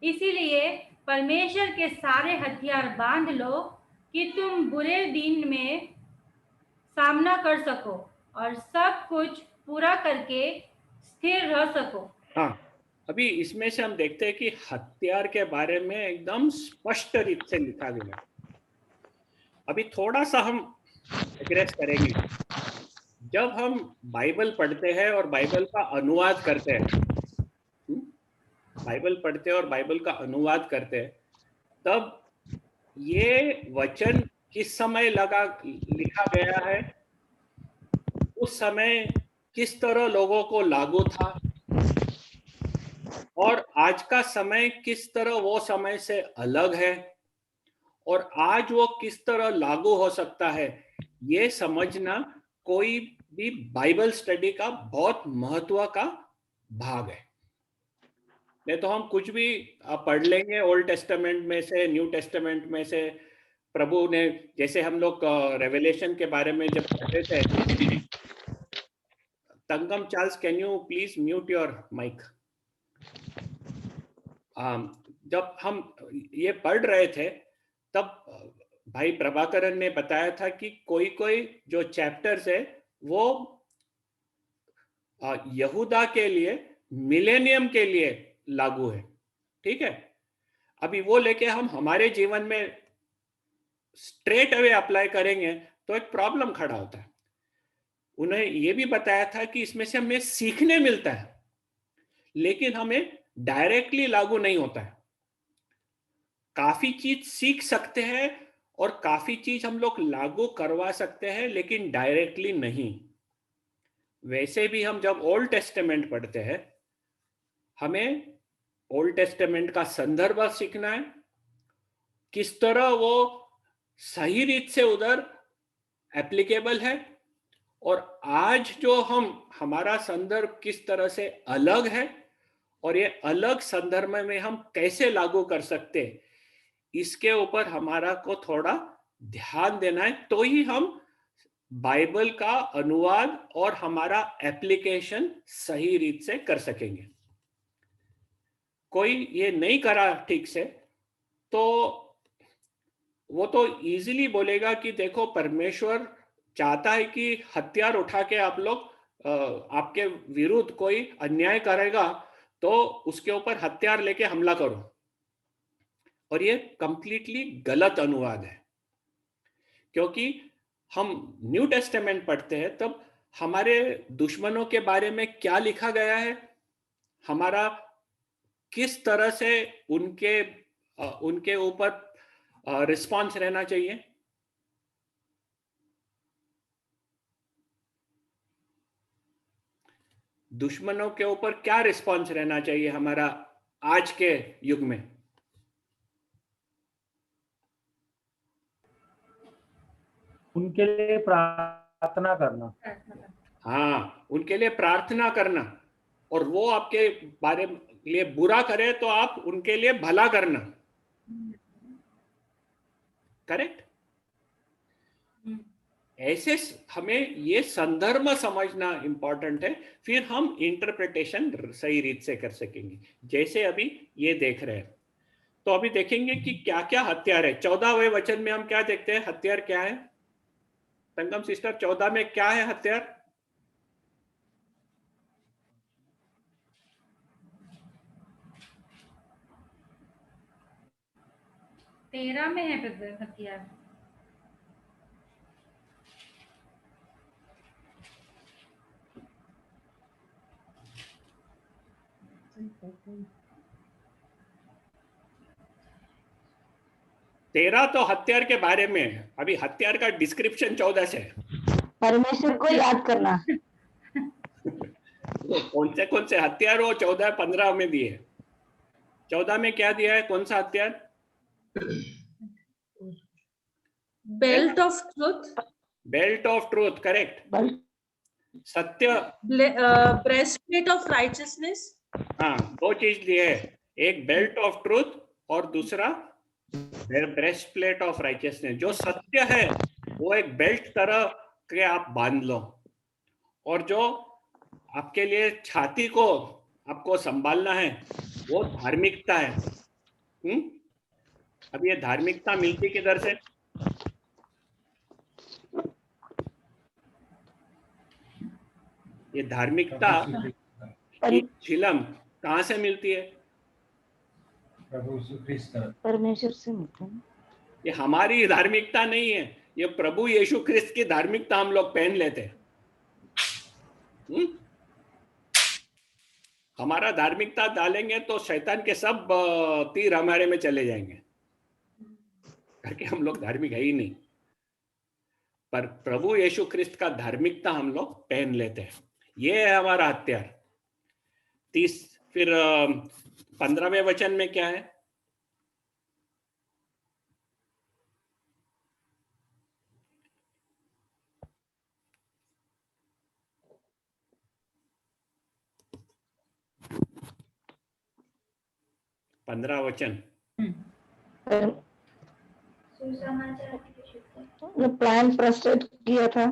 इसीलिए परमेश्वर के सारे हथियार बांध लो कि तुम बुरे दिन में सामना कर सको और सब कुछ पूरा करके स्थिर रह सको। हाँ, अभी इसमें से हम देखते हैं कि हथियार के बारे में एकदम स्पष्ट रीत से लिखा गया है। अभी थोड़ा सा हम एड्रेस करेंगे। जब हम बाइबल पढ़ते हैं और बाइबल का अनुवाद करते हैं, बाइबल पढ़ते हैं और बाइबल का अनुवाद करते हैं, तब ये वचन किस समय लिखा गया है, उस समय किस तरह लोगों को लागू था, और आज का समय किस तरह वो समय से अलग है, और आज वो किस तरह लागू हो सकता है, ये समझना कोई भी बाइबल स्टडी का बहुत महत्व का भाग है। नहीं तो हम कुछ भी पढ़ लेंगे ओल्ड टेस्टामेंट में से, न्यू टेस्टामेंट में से। प्रभु ने, जैसे हम लोग रेवलेशन के बारे में जब पढ़ते थे, Thangam Charles, can you please mute your mic? जब हम ये पढ़ रहे थे तब भाई प्रभाकरन ने बताया था कि कोई कोई जो चैप्टर्स है वो यहूदा के लिए मिलेनियम के लिए लागू है, ठीक है। अभी वो लेके हम हमारे जीवन में स्ट्रेट अवे अप्लाई करेंगे तो एक प्रॉब्लम खड़ा होता है। उन्हें ये भी बताया था कि इसमें से हमें सीखने मिलता है, लेकिन हमें डायरेक्टली लागू नहीं होता है। काफी चीज सीख सकते हैं और काफी चीज हम लोग लागू करवा सकते हैं, लेकिन डायरेक्टली नहीं। वैसे भी हम जब ओल्ड टेस्टामेंट पढ़ते हैं, हमें ओल्ड टेस्टामेंट का संदर्भ सीखना है, किस तरह वो सही रीत से उधर एप्लीकेबल है, और आज जो हमारा संदर्भ किस तरह से अलग है, और ये अलग संदर्भ में हम कैसे लागू कर सकते हैं, इसके ऊपर हमारा को थोड़ा ध्यान देना है। तो ही हम बाइबल का अनुवाद और हमारा एप्लीकेशन सही रीत से कर सकेंगे। कोई ये नहीं करा ठीक से तो वो तो इजीली बोलेगा कि देखो परमेश्वर चाहता है कि हथियार उठा के आप लोग आपके विरुद्ध कोई अन्याय करेगा तो उसके ऊपर हथियार लेके हमला करो, और ये कंप्लीटली गलत अनुवाद है। क्योंकि हम न्यू टेस्टामेंट पढ़ते हैं तब हमारे दुश्मनों के बारे में क्या लिखा गया है, हमारा किस तरह से उनके ऊपर रिस्पॉन्स रहना चाहिए। दुश्मनों के ऊपर क्या रिस्पॉन्स रहना चाहिए हमारा आज के युग में? उनके लिए प्रार्थना करना। हाँ, उनके लिए प्रार्थना करना, और वो आपके बारे में लिए बुरा करे तो आप उनके लिए भला करना। करेक्ट? ऐसे हमें ये संदर्भ समझना इंपॉर्टेंट है, फिर हम इंटरप्रिटेशन सही रीत से कर सकेंगे, जैसे अभी ये देख रहे हैं। तो अभी देखेंगे कि क्या क्या हथियार है। 14वें वचन में हम क्या देखते हैं, हथियार क्या है? तंगम सिस्टर, 14 में क्या है हथियार? तेरह में है हथियार। तेरह तो हथियार के बारे में है, अभी हथियार का डिस्क्रिप्शन 14 से है। परमेश्वर को याद करना। कौन से हथियार वो 14-15 में दिए? 14 में क्या दिया है, कौन सा हथियार? Belt of truth. Belt of truth, correct. सत्य। Breastplate of righteousness. हाँ, दो चीज दिए है, एक बेल्ट ऑफ ट्रूथ और दूसरा ब्रेस्ट प्लेट ऑफ राइचियसनेस। जो सत्य है वो एक बेल्ट तरह के आप बांध लो, और जो आपके लिए छाती को आपको संभालना है वो धार्मिकता है। अब ये धार्मिकता मिलती किधर से? ये धार्मिकता की झिलम कहाँ से मिलती है? प्रभु यीशु ख्रिस्त परमेश्वर से मिलता है। ये हमारी धार्मिकता नहीं है, ये प्रभु यीशु ख्रिस्त की धार्मिकता हम लोग पहन लेते हैं। हमारा धार्मिकता डालेंगे तो शैतान के सब तीर हमारे में चले जाएंगे, करके हम लोग धार्मिक है ही नहीं। पर प्रभु यीशु ख्रिस्त का धार्मिकता हम लोग पहन लेते हैं, ये है हमारा हथियार। फिर 15वें वचन में क्या है? पंद्रह वचन। प्लान फ्रस्ट्रेट किया था।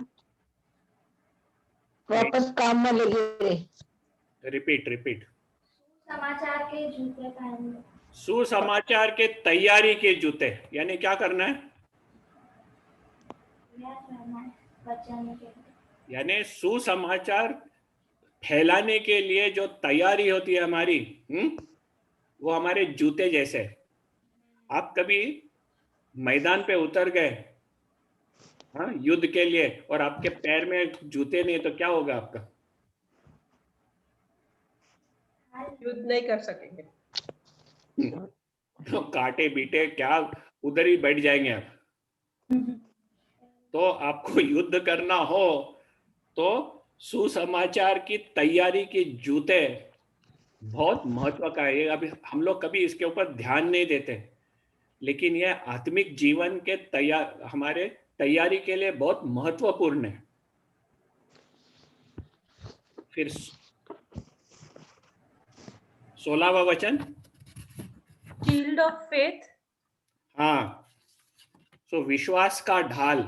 वापस काम में लगे रहे। रिपीट। समाचार के जूते पहन लो। सुसमाचार के तैयारी के जूते, यानी क्या करना है? बचाने के लिए। यानी सुसमाचार फैलाने के लिए जो तैयारी होती है हमारी, वो हमारे जूते जैसे। आप कभी मैदान पे उतर गए, हाँ, युद्ध के लिए, और आपके पैर में जूते नहीं, तो क्या होगा आपका? युद्ध नहीं कर सकेंगे। तो काटे बीटे क्या, उधर ही बैठ जाएंगे आप। तो आपको युद्ध करना हो तो सुसमाचार की तैयारी के जूते बहुत महत्व का है। अभी हम लोग कभी इसके ऊपर ध्यान नहीं देते, लेकिन यह आत्मिक जीवन के हमारे तैयारी के लिए बहुत महत्वपूर्ण है। फिर 16वां वचन, शील्ड ऑफ फेथ। हाँ, सो विश्वास का ढाल।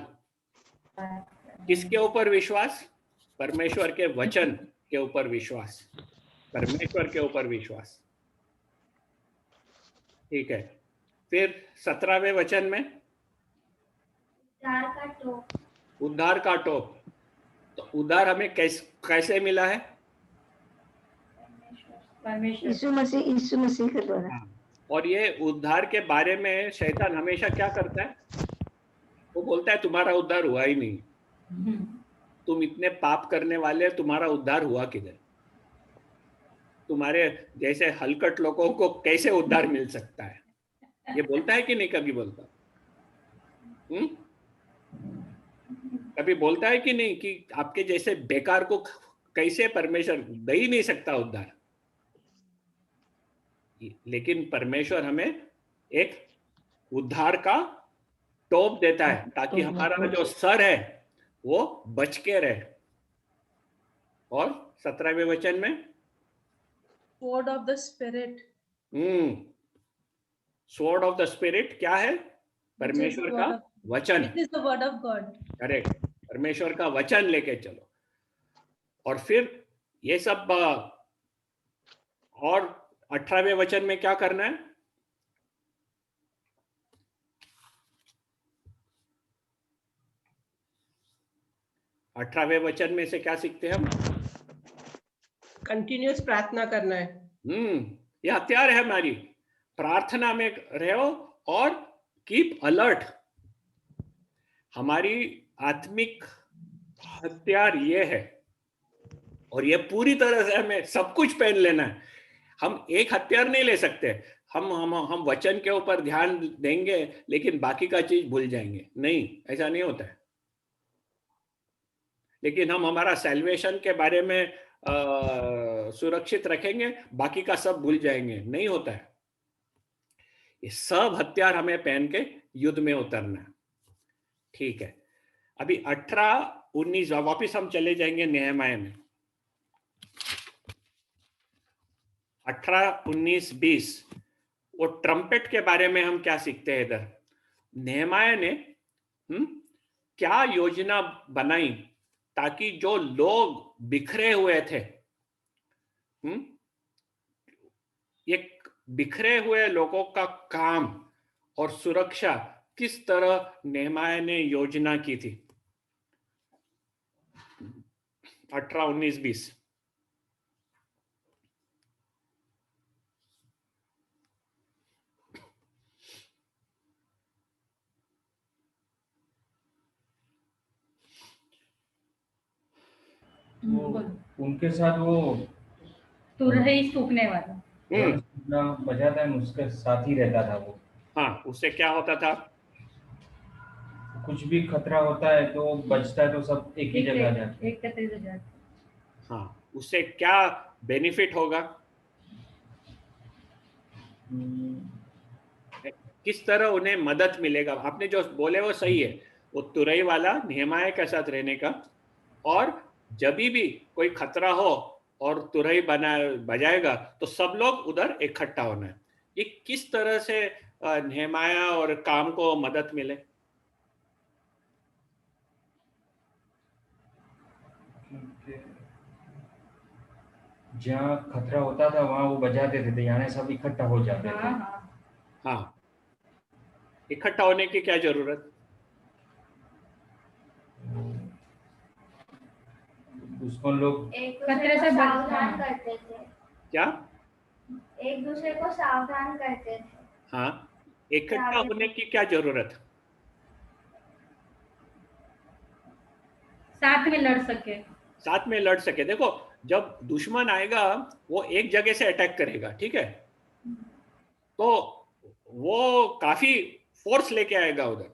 किसके ऊपर विश्वास? परमेश्वर के वचन के ऊपर विश्वास, परमेश्वर के ऊपर विश्वास। ठीक है। फिर 17वें वचन में उद्धार का टोप। उद्धार का टोप। तो उद्धार हमें कैसे मिला है? यीशु मसीह के द्वारा। और ये उद्धार के बारे में शैतान हमेशा क्या करता है? वो बोलता है तुम्हारा उद्धार हुआ ही नहीं, तुम इतने पाप करने वाले, तुम्हारा उद्धार हुआ किधर? तुम्हारे जैसे हलकट लोगों को कैसे उद्धार मिल सकता है? ये बोलता है कि नहीं? कभी बोलता? कभी बोलता है कि नहीं कि आपके जैसे बेकार को कैसे परमेश्वर दे ही नहीं सकता उद्धार? लेकिन परमेश्वर हमें एक उद्धार का टोप देता है ताकि हमारा जो सर है वो बच के रहे। और 17वें वचन में sword of the spirit. Sword of the spirit क्या है? परमेश्वर का वचन। It is the word of God. Correct, परमेश्वर का वचन लेके चलो। और फिर ये सब और 18वें वचन में क्या करना है? अठारहवें वचन में से क्या सीखते हैं हम? कंटिन्यूस प्रार्थना करना है। ये हथियार है हमारी। प्रार्थना में रहो और कीप अलर्ट। हमारी आत्मिक हथियार ये है, और ये पूरी तरह से हमें सब कुछ पहन लेना है। हम एक हथियार नहीं ले सकते। हम वचन के ऊपर ध्यान देंगे लेकिन बाकी का चीज भूल जाएंगे। नहीं, ऐसा नहीं होता है। लेकिन हम हमारा सैल्वेशन के बारे में सुरक्षित रखेंगे, बाकी का सब भूल जाएंगे। नहीं होता है। ये सब हथियार हमें पहन के युद्ध में उतरना है। ठीक है, अभी 18-19 वापिस हम चले जाएंगे नेहमाया में। 18-19-20 वो ट्रम्पेट के बारे में हम क्या सीखते हैं इधर? नेहमाया ने क्या योजना बनाई ताकि जो लोग बिखरे हुए थे, ये बिखरे हुए लोगों का काम और सुरक्षा किस तरह नेहमाया ने योजना की थी? 18-19-20 उनके साथ वो तुरही सूखने वाला बजाता है, उसके साथ ही रहता था वो। हाँ, उससे क्या होता था? कुछ भी खतरा होता है तो बचता है तो सब एक ही जगह जाते हैं। एकत्रित हो जाते। हाँ, उससे क्या बेनिफिट होगा? किस तरह उन्हें मदद मिलेगा? आपने जो बोले वो सही है। वो तुरई वाला नेहमाया के साथ रहने का, और जब भी कोई खतरा हो और तुरई बजाएगा तो सब लोग उधर इकट्ठा होना है। ये किस तरह से नेहमाया और काम को मदद मिले? जहाँ खतरा होता था वहाँ वो बजा देते थे, यहाँ सब इकट्ठा हो जाते थे। हाँ, हाँ, इकट्ठा होने की क्या जरूरत? दुश्मन लोग एक खतरे दूसरे से को बच- सावधान हाँ। करते थे, क्या? एक दूसरे को सावधान करते थे। हाँ, इकट्ठा होने की क्या जरूरत? साथ में लड़ सके। साथ में लड़ सके। देखो, जब दुश्मन आएगा वो एक जगह से अटैक करेगा, ठीक है, तो वो काफी फोर्स लेके आएगा उधर।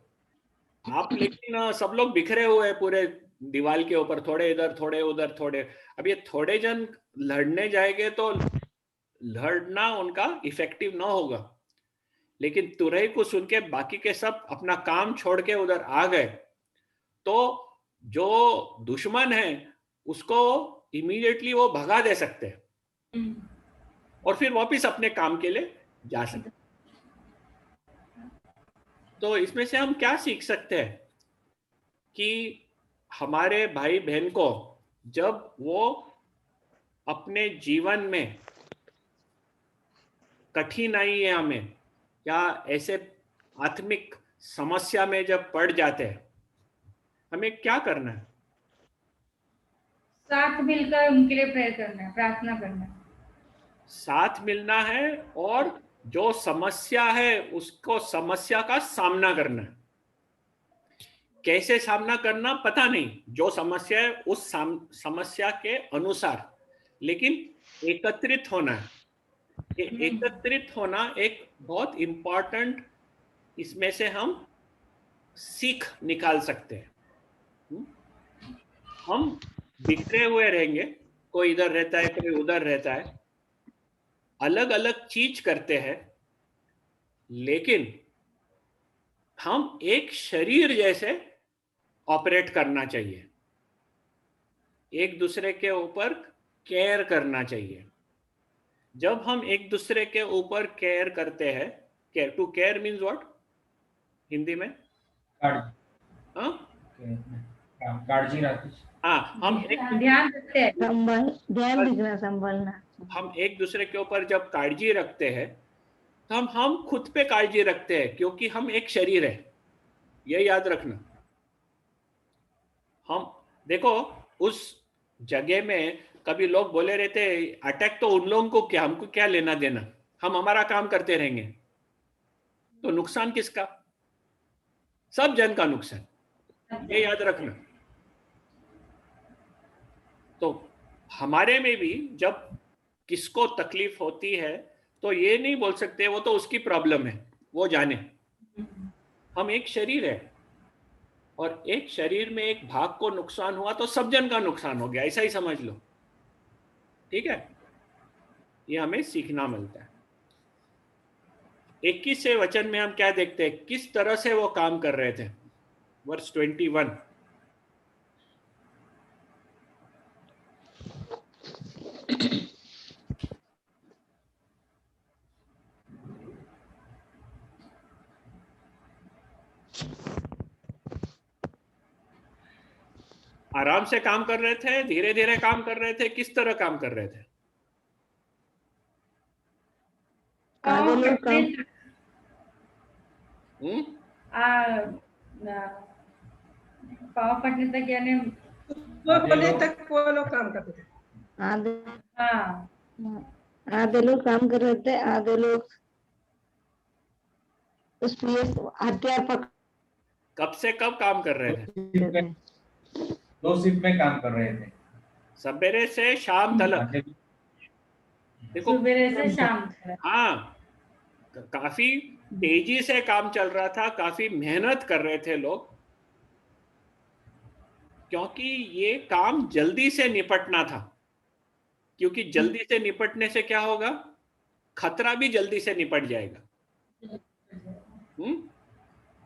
आप लेकिन सब लोग बिखरे हुए हैं पूरे दीवार के ऊपर, थोड़े इधर थोड़े उधर थोड़े। अब ये थोड़े जन लड़ने जाएंगे तो लड़ना उनका इफेक्टिव ना होगा। लेकिन तुरई को सुन के बाकी के सब अपना काम छोड़ के उधर आ गए, तो जो दुश्मन है उसको इमीडिएटली वो भगा दे सकते हैं और फिर वापस अपने काम के लिए जा सकते हैं। तो इसमें से हम क्या सीख सकते हैं कि हमारे भाई बहन को जब वो अपने जीवन में कठिनाइयां में या ऐसे आत्मिक समस्या में जब पड़ जाते हैं, हमें क्या करना है? साथ मिलकर उनके लिए प्रेयर करना है, प्रार्थना करना है। साथ मिलना है और जो समस्या है उसको समस्या का सामना करना है। कैसे सामना करना पता नहीं, जो समस्या है उस समस्या के अनुसार, लेकिन एकत्रित होना है। एकत्रित होना एक बहुत इंपॉर्टेंट, इसमें से हम सीख निकाल सकते हैं। हम बिखरे हुए रहेंगे, कोई इधर रहता है कोई उधर रहता है, अलग अलग चीज करते हैं, लेकिन हम एक शरीर जैसे ऑपरेट करना चाहिए। एक दूसरे के ऊपर केयर करना चाहिए। जब हम एक दूसरे के ऊपर केयर करते हैं, care to care means what Hindi में? हाँ, काळजी राखी। हाँ, हम एक ध्यान रखते हैं, ध्यान रखना, संभालना। हम एक दूसरे के ऊपर जब काळजी रखते हैं तो हम खुद पे काळजी रखते हैं, क्योंकि हम एक शरीर है, ये याद रखना। हम देखो, उस जगह में कभी लोग बोले रहते अटैक तो उन लोगों को क्या, हमको क्या लेना देना, हम हमारा काम करते रहेंगे। तो नुकसान किसका? सब जन का नुकसान, ये याद रखना। तो हमारे में भी जब किसको तकलीफ होती है तो ये नहीं बोल सकते वो तो उसकी प्रॉब्लम है, वो जाने। हम एक शरीर है और एक शरीर में एक भाग को नुकसान हुआ तो सब जन का नुकसान हो गया, ऐसा ही समझ लो, ठीक है? ये हमें सीखना मिलता है। 21वें वचन में हम क्या देखते हैं, किस तरह से वो काम कर रहे थे। वर्स 21, आराम से काम कर रहे थे, धीरे धीरे काम कर रहे थे, किस तरह काम कर रहे थे? पाँव फटने तक, यानी वो होने तक वो लोग काम करते थे। आधे लोग काम कर रहे थे, आधे लोग उसमें हथियार पकड़। कब से कब काम कर रहे थे? 2 शिफ्ट में काम कर रहे थे, सवेरे से शाम तक। देखो, सवेरे से शाम तक। हाँ, काफी तेजी से काम चल रहा था, काफी मेहनत कर रहे थे लोग, क्योंकि ये काम जल्दी से निपटना था। क्योंकि जल्दी से निपटने से क्या होगा, खतरा भी जल्दी से निपट जाएगा।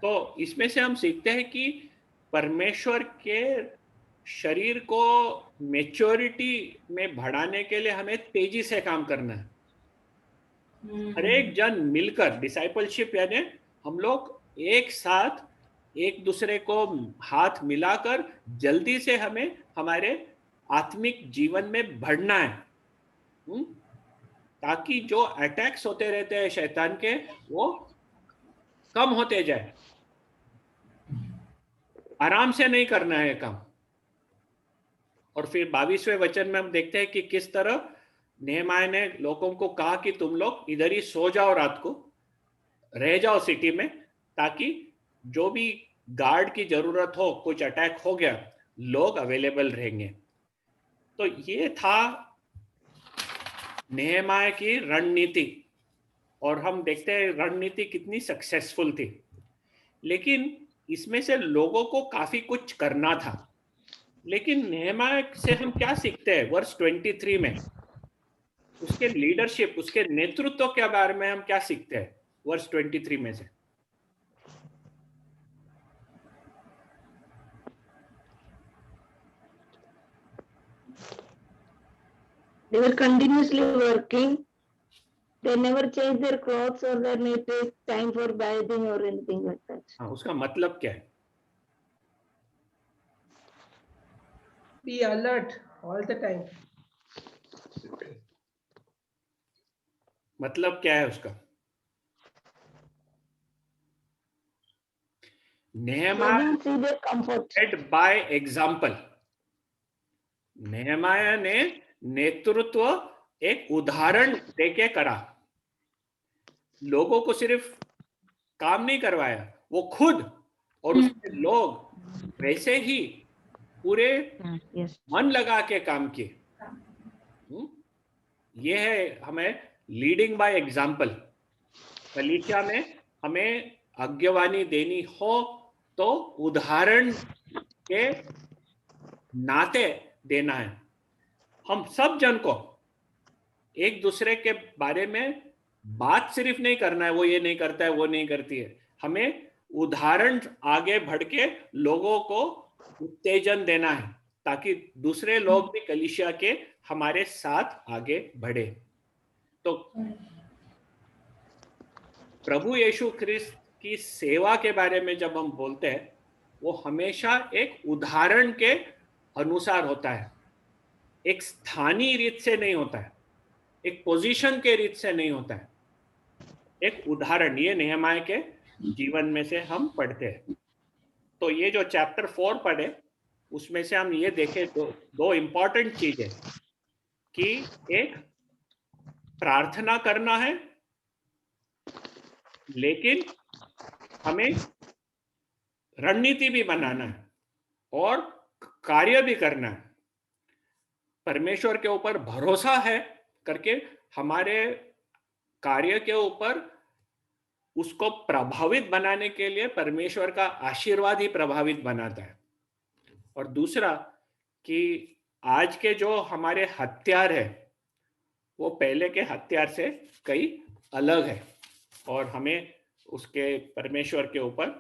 तो इसमें से हम सीखते हैं कि परमेश्वर के शरीर को मैच्योरिटी में बढ़ाने के लिए हमें तेजी से काम करना है। हर एक जन मिलकर, डिसाइपलशिप यानी हम लोग एक साथ एक दूसरे को हाथ मिलाकर जल्दी से हमें हमारे आत्मिक जीवन में बढ़ना है। ताकि जो अटैक्स होते रहते हैं शैतान के वो कम होते जाए। आराम से नहीं करना है काम। और फिर 22वें वचन में हम देखते हैं कि किस तरह नेहमाया ने लोगों को कहा कि तुम लोग इधर ही सो जाओ, रात को रह जाओ सिटी में, ताकि जो भी गार्ड की जरूरत हो, कुछ अटैक हो गया, लोग अवेलेबल रहेंगे। तो ये था नेहमाया की रणनीति, और हम देखते हैं रणनीति कितनी सक्सेसफुल थी। लेकिन इसमें से लोगों को काफी कुछ करना था। लेकिन नेहमाया से हम क्या सीखते हैं? वर्स 23 में उसके लीडरशिप, उसके नेतृत्व के बारे में हम क्या सीखते हैं वर्स 23 में से? They were continuously working. They never changed their clothes or their need take time for bathing or anything like that. हाँ, उसका मतलब क्या है? Be alert all the time. मतलब क्या है उसका? नेहमाया see their comfort. led by example. नेहमाया ने नेतृत्व एक उदाहरण देके करा। लोगों को सिर्फ काम नहीं करवाया, वो खुद और उसके लोग वैसे ही पूरे मन लगा के काम किए। ये है हमें लीडिंग बाय एग्जाम्पल। कलीसिया में हमें आज्ञावानी देनी हो तो उदाहरण के नाते देना है। हम सब जन को एक दूसरे के बारे में बात सिर्फ नहीं करना है, वो ये नहीं करता है, वो नहीं करती है। हमें उदाहरण आगे बढ़ के लोगों को उत्तेजन देना है, ताकि दूसरे लोग भी कलीसिया के हमारे साथ आगे बढ़े। तो प्रभु यीशु ख्रिस्त की सेवा के बारे में जब हम बोलते हैं, वो हमेशा एक उदाहरण के अनुसार होता है, एक स्थानीय रीत से नहीं होता है, एक पोजीशन के रीत से नहीं होता है, एक उदाहरण। ये नेहमाया के जीवन में से हम पढ़ते हैं। तो ये जो चैप्टर 4 पढ़े, उसमें से हम ये देखें दो इंपॉर्टेंट चीजें, कि एक प्रार्थना करना है, लेकिन हमें रणनीति भी बनाना है और कार्य भी करना है। परमेश्वर के ऊपर भरोसा है करके हमारे कार्य के ऊपर उसको प्रभावित बनाने के लिए परमेश्वर का आशीर्वाद ही प्रभावित बनाता है। और दूसरा कि आज के जो हमारे हथियार है, वो पहले के हथियार से कई अलग है, और हमें उसके परमेश्वर के ऊपर